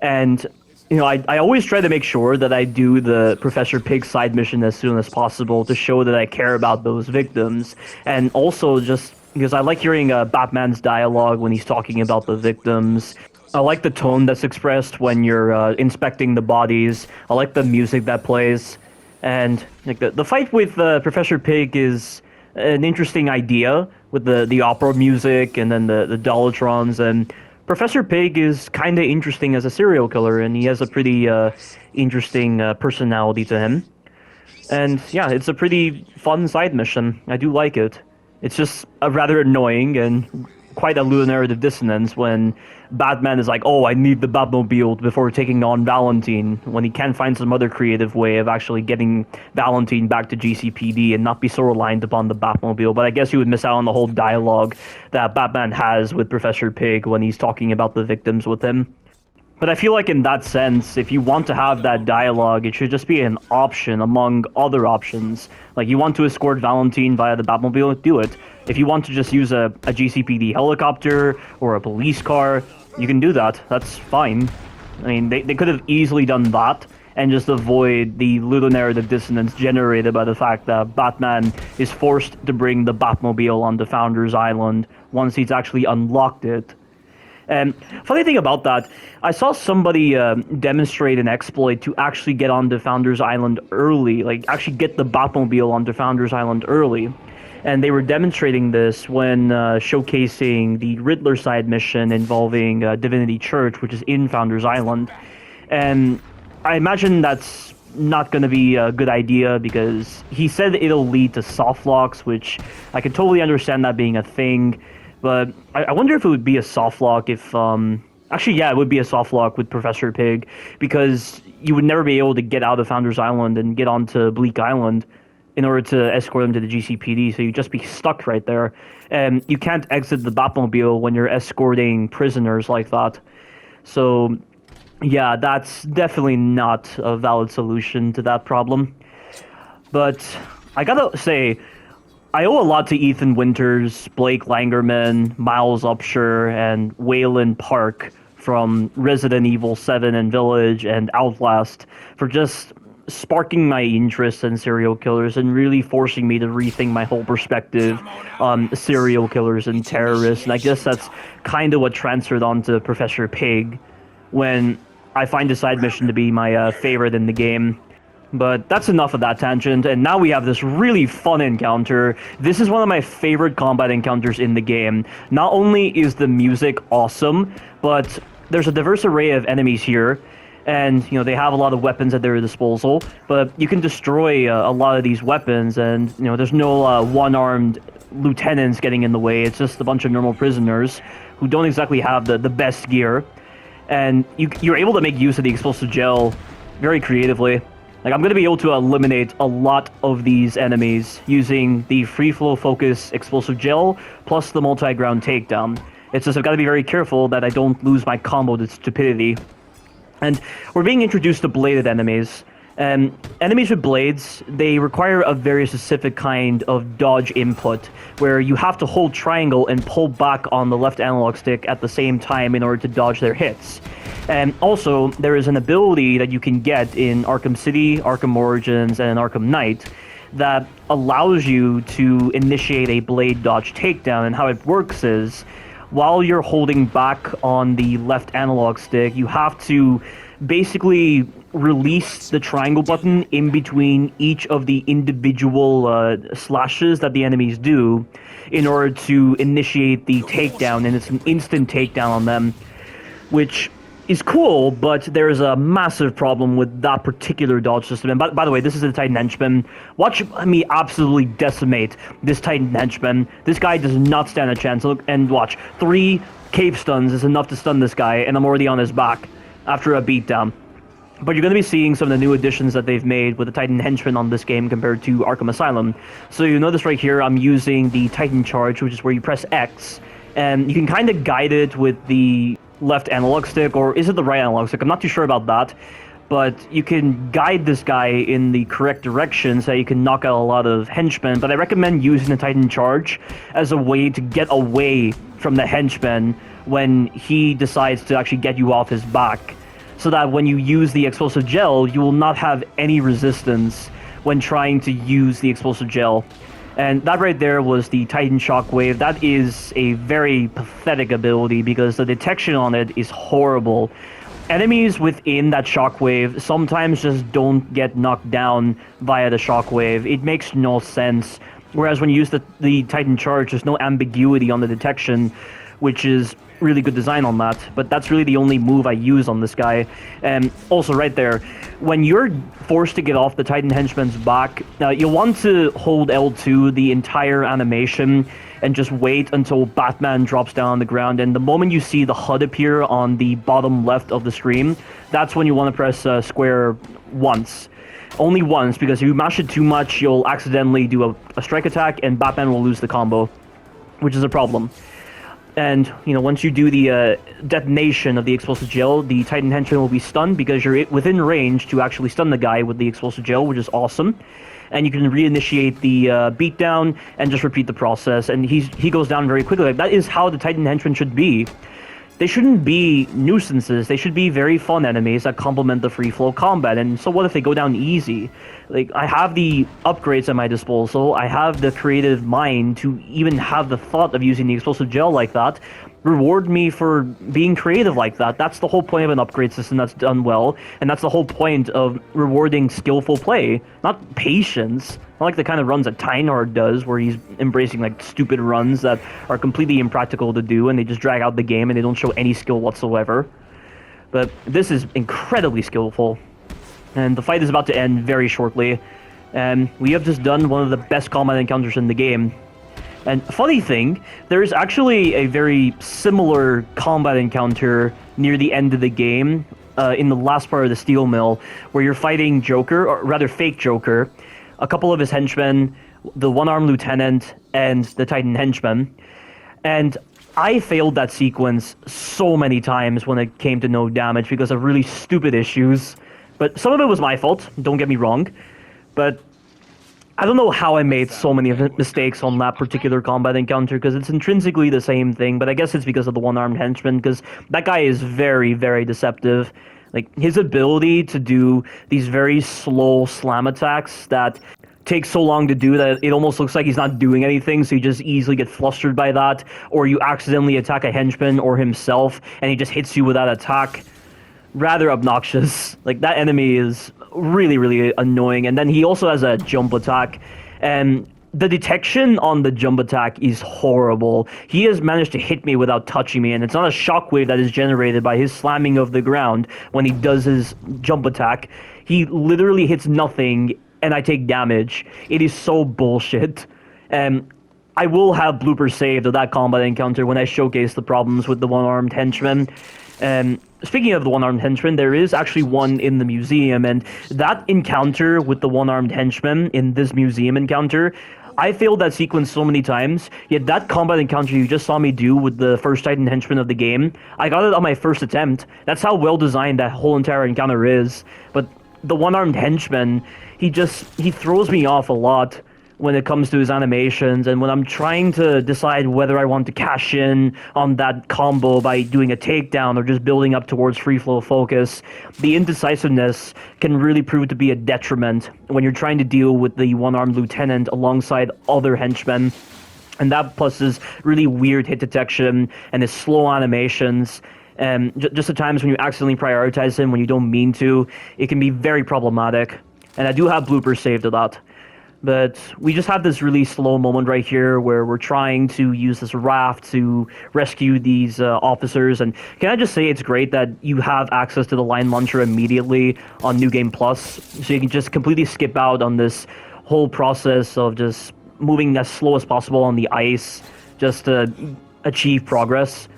And you know, I always try to make sure that I do the Professor Pig side mission as soon as possible to show that I care about those victims, and also just because I like hearing Batman's dialogue when he's talking about the victims. I like the tone that's expressed when you're inspecting the bodies. I like the music that plays. And like the fight with Professor Pig is an interesting idea with the opera music and then the Dolatrons. And Professor Pig is kind of interesting as a serial killer, and he has a pretty interesting personality to him. And yeah, it's a pretty fun side mission. I do like it. It's just rather annoying and quite a narrative dissonance when Batman is like, oh, I need the Batmobile before taking on Valentine, when he can find some other creative way of actually getting Valentine back to GCPD and not be so reliant upon the Batmobile. But I guess you would miss out on the whole dialogue that Batman has with Professor Pig when he's talking about the victims with him. But I feel like in that sense, if you want to have that dialogue, it should just be an option among other options. Like, you want to escort Valentine via the Batmobile, do it. If you want to just use a GCPD helicopter or a police car, you can do that. That's fine. I mean, they could have easily done that and just avoid the ludonarrative dissonance generated by the fact that Batman is forced to bring the Batmobile onto Founders Island once he's actually unlocked it. And funny thing about that, I saw somebody demonstrate an exploit to actually get onto Founders Island early, like actually get the Batmobile onto Founders Island early. And they were demonstrating this when showcasing the Riddler side mission involving Divinity Church, which is in Founders Island. And I imagine that's not going to be a good idea because he said it'll lead to soft locks, which I can totally understand that being a thing. But I wonder if it would be a soft lock if... Actually, yeah, it would be a soft lock with Professor Pig, because you would never be able to get out of Founders Island and get onto Bleak Island in order to escort them to the GCPD, so you'd just be stuck right there. And you can't exit the Batmobile when you're escorting prisoners like that. So, yeah, that's definitely not a valid solution to that problem. But I gotta say, I owe a lot to Ethan Winters, Blake Langerman, Miles Upshur, and Waylon Park from Resident Evil 7 and Village and Outlast for just sparking my interest in serial killers and really forcing me to rethink my whole perspective on serial killers and terrorists. And I guess that's kind of what transferred onto Professor Pig when I find the side mission to be my favorite in the game. But that's enough of that tangent, and now we have this really fun encounter. This is one of my favorite combat encounters in the game. Not only is the music awesome, but there's a diverse array of enemies here and they have a lot of weapons at their disposal, but you can destroy a lot of these weapons, and there's no one-armed lieutenants getting in the way. It's just a bunch of normal prisoners who don't exactly have the best gear, and you're able to make use of the explosive gel very creatively. Like, I'm going to be able to eliminate a lot of these enemies using the free flow focus explosive gel plus the multi-ground takedown. It's just I've got to be very careful that I don't lose my combo to stupidity. And we're being introduced to bladed enemies. And enemies with blades, they require a very specific kind of dodge input, where you have to hold triangle and pull back on the left analog stick at the same time in order to dodge their hits. And also, there is an ability that you can get in Arkham City, Arkham Origins, and Arkham Knight that allows you to initiate a blade dodge takedown. And how it works is, while you're holding back on the left analog stick, you have to basically release the triangle button in between each of the individual slashes that the enemies do in order to initiate the takedown, and it's an instant takedown on them, which is cool, but there's a massive problem with that particular dodge system. And by the way, this is the Titan Henchman. Watch me absolutely decimate this Titan Henchman. This guy does not stand a chance. Look, and watch. 3 cave stuns is enough to stun this guy, and I'm already on his back after a beatdown. But you're going to be seeing some of the new additions that they've made with the Titan Henchman on this game compared to Arkham Asylum. So you notice right here, I'm using the Titan Charge, which is where you press X, and you can kind of guide it with the left analog stick, or is it the right analog stick? I'm not too sure about that, but you can guide this guy in the correct direction so you can knock out a lot of henchmen. But I recommend using the Titan Charge as a way to get away from the henchman when he decides to actually get you off his back, so that when you use the explosive gel, you will not have any resistance when trying to use the explosive gel. And that right there was the Titan Shockwave. That is a very pathetic ability because the detection on it is horrible. Enemies within that Shockwave sometimes just don't get knocked down via the Shockwave. It makes no sense. Whereas when you use the Titan Charge, there's no ambiguity on the detection, which is really good design on that. But that's really the only move I use on this guy. And also right there, when you're forced to get off the Titan Henchman's back, you'll want to hold L2 the entire animation and just wait until Batman drops down on the ground. And the moment you see the HUD appear on the bottom left of the screen, that's when you want to press square once. Only once, because if you mash it too much, you'll accidentally do a strike attack and Batman will lose the combo, which is a problem. And, once you do the detonation of the explosive gel, the Titan Henchman will be stunned because you're within range to actually stun the guy with the explosive gel, which is awesome. And you can reinitiate the beatdown and just repeat the process, and he goes down very quickly. Like, that is how the Titan Henchman should be. They shouldn't be nuisances. They should be very fun enemies that complement the free flow combat. And so what if they go down easy? Like, I have the upgrades at my disposal. I have the creative mind to even have the thought of using the explosive gel like that. Reward me for being creative like that. That's the whole point of an upgrade system that's done well, and that's the whole point of rewarding skillful play, not patience. Not like the kind of runs that Tynard does, where he's embracing like stupid runs that are completely impractical to do, and they just drag out the game and they don't show any skill whatsoever. But this is incredibly skillful, and the fight is about to end very shortly, and we have just done one of the best combat encounters in the game. And funny thing, there's actually a very similar combat encounter near the end of the game, in the last part of the Steel Mill, where you're fighting Joker, or rather fake Joker, a couple of his henchmen, the one-armed lieutenant, and the Titan Henchman. And I failed that sequence so many times when it came to no damage because of really stupid issues. But some of it was my fault, don't get me wrong. But I don't know how I made so many mistakes on that particular combat encounter, because it's intrinsically the same thing, but I guess it's because of the one-armed henchman, because that guy is very, very deceptive. Like, his ability to do these very slow slam attacks that take so long to do that it almost looks like he's not doing anything, so you just easily get flustered by that, or you accidentally attack a henchman or himself, and he just hits you with that attack. Rather obnoxious. Like, that enemy is really, really annoying. And then he also has a jump attack, and The detection on the jump attack is horrible. He has managed to hit me without touching me, and it's not a shockwave that is generated by his slamming of the ground when he does his jump attack. He literally hits nothing, and I take damage. It is so bullshit. I will have bloopers saved of that combat encounter when I showcase the problems with the one-armed henchman. Speaking of the one-armed henchman, there is actually one in the museum, and that encounter with the one-armed henchman in this museum encounter, I failed that sequence so many times, yet that combat encounter you just saw me do with the first Titan henchman of the game, I got it on my first attempt. That's how well designed that whole entire encounter is. But the one-armed henchman, he throws me off a lot when it comes to his animations, and when I'm trying to decide whether I want to cash in on that combo by doing a takedown or just building up towards free flow focus, the indecisiveness can really prove to be a detriment when you're trying to deal with the one-armed lieutenant alongside other henchmen. And that plus his really weird hit detection and his slow animations, just the times when you accidentally prioritize him when you don't mean to, it can be very problematic. And I do have bloopers saved of that. But we just have this really slow moment right here where we're trying to use this raft to rescue these officers. And can I just say it's great that you have access to the line launcher immediately on New Game Plus, so you can just completely skip out on this whole process of just moving as slow as possible on the ice just to achieve progress.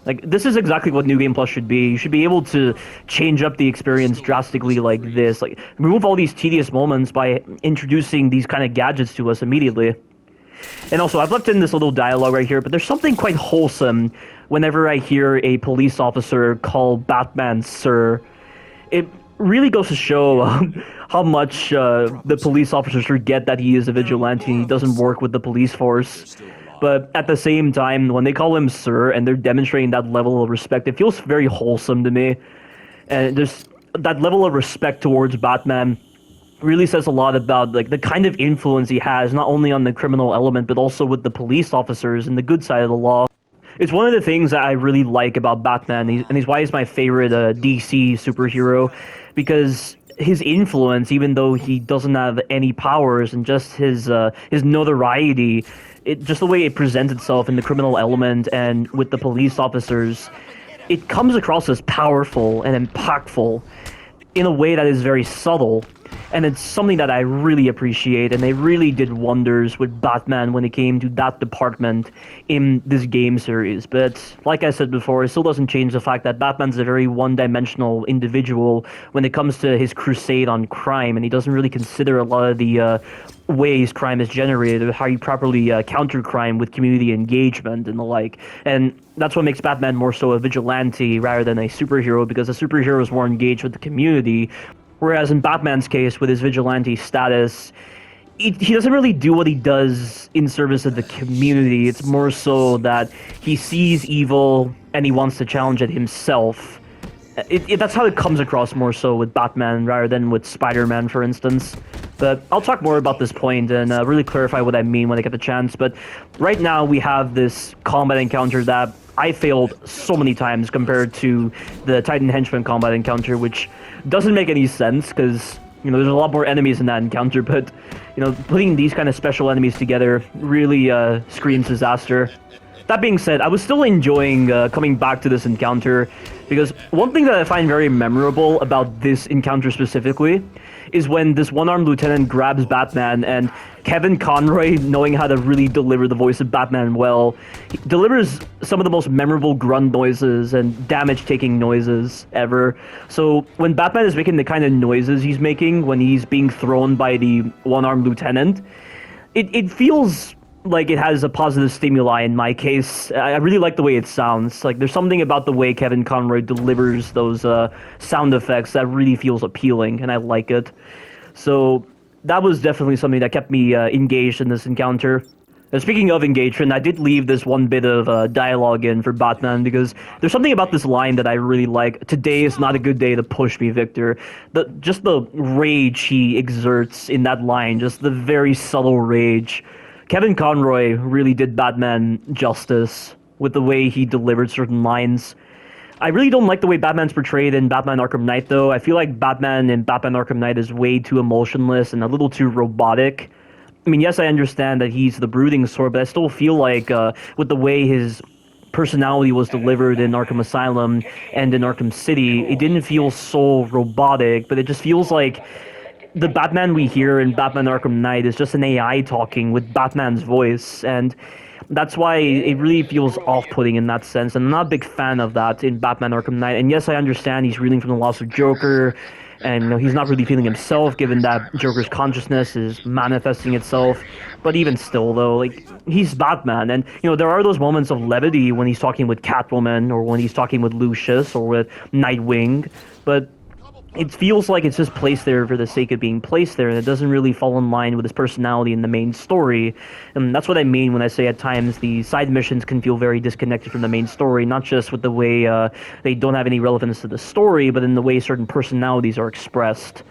Like, this is exactly what New Game Plus should be. You should be able to change up the experience drastically like this. Like, remove all these tedious moments by introducing these kind of gadgets to us immediately. And also, I've left in this little dialogue right here, but there's something quite wholesome whenever I hear a police officer call Batman Sir. It really goes to show how much the police officers forget that he is a vigilante and he doesn't work with the police force. But at the same time, when they call him Sir and they're demonstrating that level of respect, it feels very wholesome to me. And there's that level of respect towards Batman really says a lot about like the kind of influence he has, not only on the criminal element, but also with the police officers and the good side of the law. It's one of the things that I really like about Batman, and he's why he's my favorite DC superhero, because his influence, even though he doesn't have any powers, and just his notoriety, just the way it presents itself in the criminal element and with the police officers, it comes across as powerful and impactful in a way that is very subtle. And it's something that I really appreciate, and they really did wonders with Batman when it came to that department in this game series. But like I said before, it still doesn't change the fact that Batman's a very one-dimensional individual when it comes to his crusade on crime, and he doesn't really consider a lot of the ways crime is generated, or how you properly counter crime with community engagement and the like. And that's what makes Batman more so a vigilante rather than a superhero, because a superhero is more engaged with the community. Whereas in Batman's case, with his vigilante status, he doesn't really do what he does in service of the community. It's more so that he sees evil and he wants to challenge it himself. That's how it comes across more so with Batman rather than with Spider-Man, for instance. But I'll talk more about this point and really clarify what I mean when I get the chance. But right now we have this combat encounter that I failed so many times compared to the Titan Henchman combat encounter, which doesn't make any sense because, you know, there's a lot more enemies in that encounter, but, you know, putting these kind of special enemies together really screams disaster. That being said, I was still enjoying coming back to this encounter, because one thing that I find very memorable about this encounter specifically is when this one-armed lieutenant grabs Batman, and Kevin Conroy, knowing how to really deliver the voice of Batman well, he delivers some of the most memorable grunt noises and damage-taking noises ever. So when Batman is making the kind of noises he's making when he's being thrown by the one-armed lieutenant, it feels like it has a positive stimuli in my case. I really like the way it sounds. Like, there's something about the way Kevin Conroy delivers those sound effects that really feels appealing, and I like it. So that was definitely something that kept me engaged in this encounter. And speaking of engagement, I did leave this one bit of dialogue in for Batman, because there's something about this line that I really like. Today is not a good day to push me, Victor. Just the rage he exerts in that line, just the very subtle rage. Kevin Conroy really did Batman justice with the way he delivered certain lines. I really don't like the way Batman's portrayed in Batman Arkham Knight, though. I feel like Batman in Batman Arkham Knight is way too emotionless and a little too robotic. I mean, yes, I understand that he's the brooding sort, but I still feel like with the way his personality was delivered in Arkham Asylum and in Arkham City, it didn't feel so robotic, but it just feels like the Batman we hear in Batman Arkham Knight is just an AI talking with Batman's voice, and that's why it really feels off-putting in that sense. And I'm not a big fan of that in Batman Arkham Knight. And yes, I understand he's reeling from the loss of Joker, and he's not really feeling himself, given that Joker's consciousness is manifesting itself. But even still, though, like, he's Batman, and there are those moments of levity when he's talking with Catwoman, or when he's talking with Lucius, or with Nightwing, but it feels like it's just placed there for the sake of being placed there, and it doesn't really fall in line with his personality in the main story. And that's what I mean when I say at times the side missions can feel very disconnected from the main story, not just with the way they don't have any relevance to the story, but in the way certain personalities are expressed.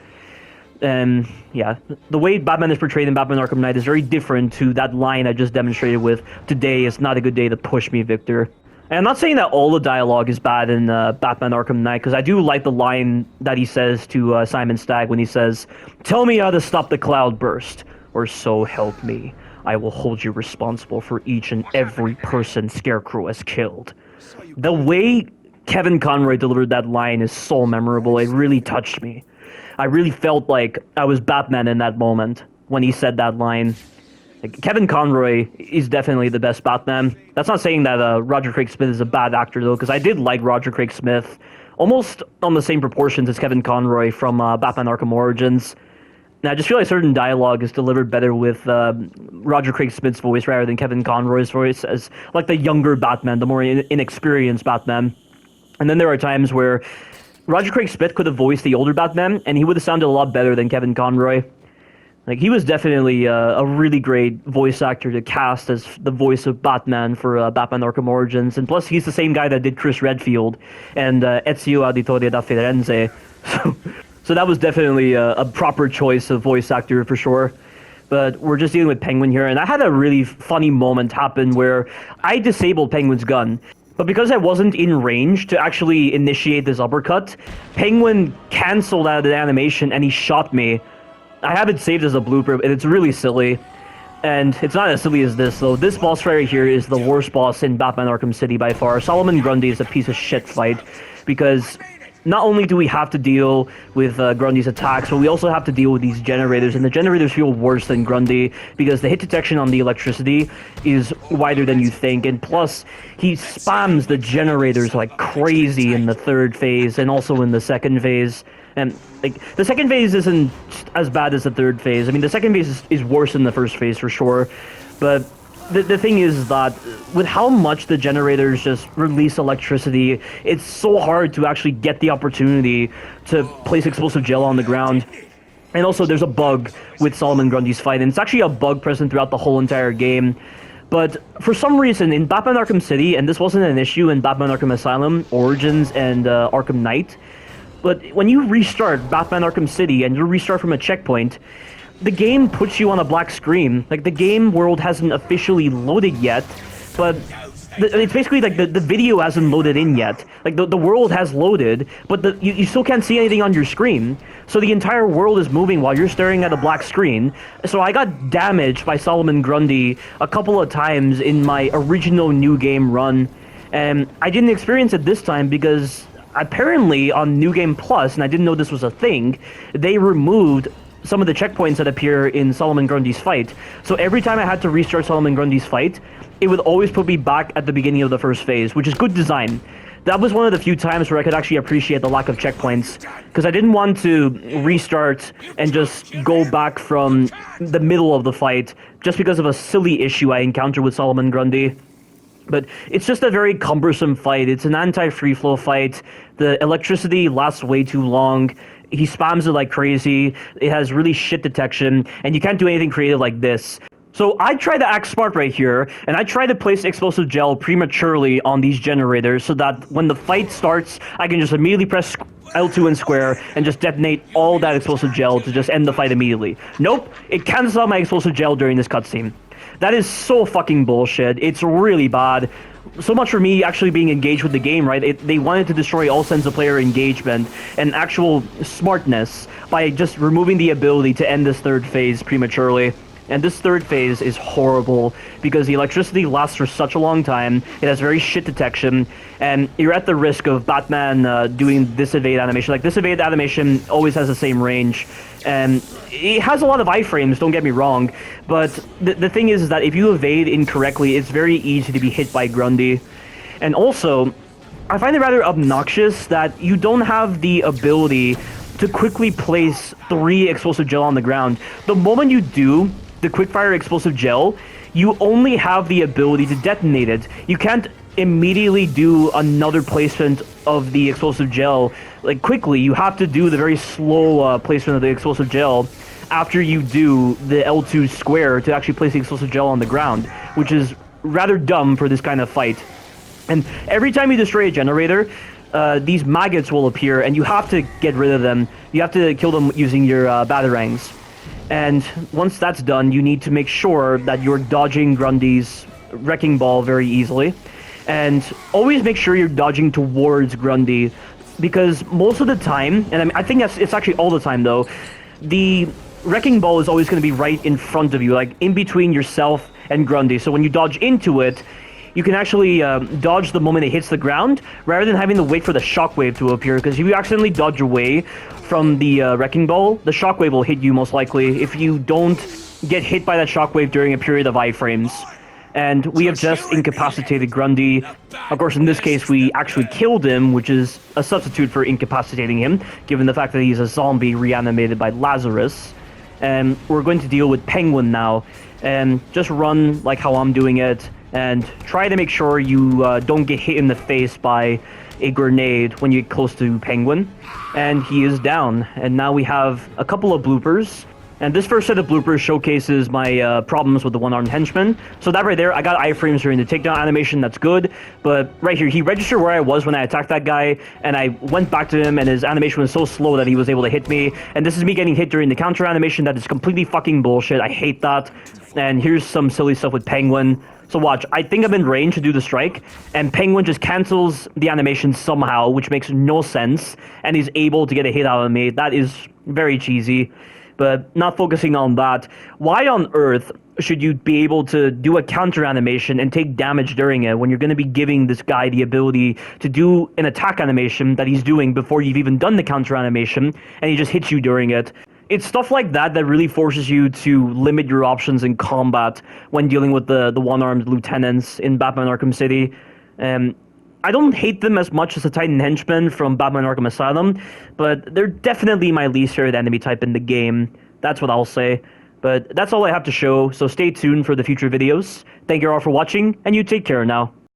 And yeah, the way Batman is portrayed in Batman Arkham Knight is very different to that line I just demonstrated with, "Today is not a good day to push me, Victor." And I'm not saying that all the dialogue is bad in Batman Arkham Knight, because I do like the line that he says to Simon Stagg when he says, "Tell me how to stop the cloud burst, or so help me. I will hold you responsible for each and every person Scarecrow has killed." The way Kevin Conroy delivered that line is so memorable. It really touched me. I really felt like I was Batman in that moment when he said that line. Like, Kevin Conroy is definitely the best Batman. That's not saying that Roger Craig Smith is a bad actor, though, because I did like Roger Craig Smith almost on the same proportions as Kevin Conroy from Batman Arkham Origins. And I just feel like certain dialogue is delivered better with Roger Craig Smith's voice rather than Kevin Conroy's voice as like the younger Batman, the more inexperienced Batman. And then there are times where Roger Craig Smith could have voiced the older Batman, and he would have sounded a lot better than Kevin Conroy. Like, he was definitely a really great voice actor to cast as the voice of Batman for Batman Arkham Origins. And plus, he's the same guy that did Chris Redfield and Ezio Auditore da Firenze. So that was definitely a proper choice of voice actor for sure. But we're just dealing with Penguin here, and I had a really funny moment happen where I disabled Penguin's gun. But because I wasn't in range to actually initiate this uppercut, Penguin canceled out of the animation and he shot me. I have it saved as a blooper, and it's really silly. And it's not as silly as this, though. This boss right here is the worst boss in Batman Arkham City by far. Solomon Grundy is a piece of shit fight, because not only do we have to deal with Grundy's attacks, but we also have to deal with these generators, and the generators feel worse than Grundy, because the hit detection on the electricity is wider than you think, and plus, he spams the generators like crazy in the third phase, and also in the second phase. And like, the second phase isn't as bad as the third phase. I mean, the second phase is worse than the first phase for sure. But the thing is that with how much the generators just release electricity, it's so hard to actually get the opportunity to place explosive gel on the ground. And also, there's a bug with Solomon Grundy's fight, and it's actually a bug present throughout the whole entire game. But for some reason, in Batman Arkham City, and this wasn't an issue in Batman Arkham Asylum, Origins, and Arkham Knight, but when you restart Batman Arkham City and you restart from a checkpoint, the game puts you on a black screen. Like, the game world hasn't officially loaded yet, but it's basically like the video hasn't loaded in yet. Like, the world has loaded, but you still can't see anything on your screen. So the entire world is moving while you're staring at a black screen. So I got damaged by Solomon Grundy a couple of times in my original New Game run. And I didn't experience it this time because apparently on New Game Plus, and I didn't know this was a thing, they removed some of the checkpoints that appear in Solomon Grundy's fight. So every time I had to restart Solomon Grundy's fight, it would always put me back at the beginning of the first phase, which is good design. That was one of the few times where I could actually appreciate the lack of checkpoints, because I didn't want to restart and just go back from the middle of the fight just because of a silly issue I encountered with Solomon Grundy. But it's just a very cumbersome fight. It's an anti-free flow fight. The electricity lasts way too long. He spams it like crazy. It has really shit detection, and you can't do anything creative like this. So I try to act smart right here, and I try to place explosive gel prematurely on these generators so that when the fight starts, I can just immediately press L2 and square and just detonate all that explosive gel to just end the fight immediately. Nope, it cancels out my explosive gel during this cutscene. That is so fucking bullshit. It's really bad. So much for me actually being engaged with the game, right? They wanted to destroy all sense of player engagement and actual smartness by just removing the ability to end this third phase prematurely. And this third phase is horrible because the electricity lasts for such a long time. It has very shit detection, and you're at the risk of Batman doing this evade animation. Like, this evade animation always has the same range, and it has a lot of iframes, don't get me wrong, but the thing is that if you evade incorrectly, it's very easy to be hit by Grundy. And also, I find it rather obnoxious that you don't have the ability to quickly place 3 explosive gel on the ground. The moment you do the quickfire explosive gel, you only have the ability to detonate it. You can't immediately do another placement of the explosive gel like quickly. You have to do the very slow placement of the explosive gel after you do the L2 square to actually place the explosive gel on the ground, which is rather dumb for this kind of fight. And every time you destroy a generator, these maggots will appear, and you have to get rid of them. You have to kill them using your batarangs. And once that's done, you need to make sure that you're dodging Grundy's wrecking ball very easily. And always make sure you're dodging towards Grundy, because most of the time, and I think it's actually all the time though, the wrecking ball is always going to be right in front of you, like in between yourself and Grundy. So when you dodge into it, you can actually dodge the moment it hits the ground, rather than having to wait for the shockwave to appear, because if you accidentally dodge away from the wrecking ball, the shockwave will hit you most likely if you don't get hit by that shockwave during a period of iframes. And we have just incapacitated Grundy. Of course, in this case, we actually killed him, which is a substitute for incapacitating him, given the fact that he's a zombie reanimated by Lazarus. And we're going to deal with Penguin now, and just run like how I'm doing it, and try to make sure you don't get hit in the face by a grenade when you get close to Penguin. And he is down, and now we have a couple of bloopers. And this first set of bloopers showcases my problems with the one-armed henchman. So that right there, I got iframes during the takedown animation, that's good. But right here, he registered where I was when I attacked that guy, and I went back to him, and his animation was so slow that he was able to hit me. And this is me getting hit during the counter animation. That is completely fucking bullshit. I hate that. And here's some silly stuff with Penguin. So watch, I think I'm in range to do the strike, and Penguin just cancels the animation somehow, which makes no sense, and he's able to get a hit out of me. That is very cheesy. But not focusing on that, why on earth should you be able to do a counter animation and take damage during it when you're going to be giving this guy the ability to do an attack animation that he's doing before you've even done the counter animation, and he just hits you during it? It's stuff like that that really forces you to limit your options in combat when dealing with the one-armed lieutenants in Batman Arkham City. I don't hate them as much as the Titan Henchmen from Batman Arkham Asylum, but they're definitely my least favorite enemy type in the game. That's what I'll say. But that's all I have to show, so stay tuned for the future videos. Thank you all for watching, and you take care now.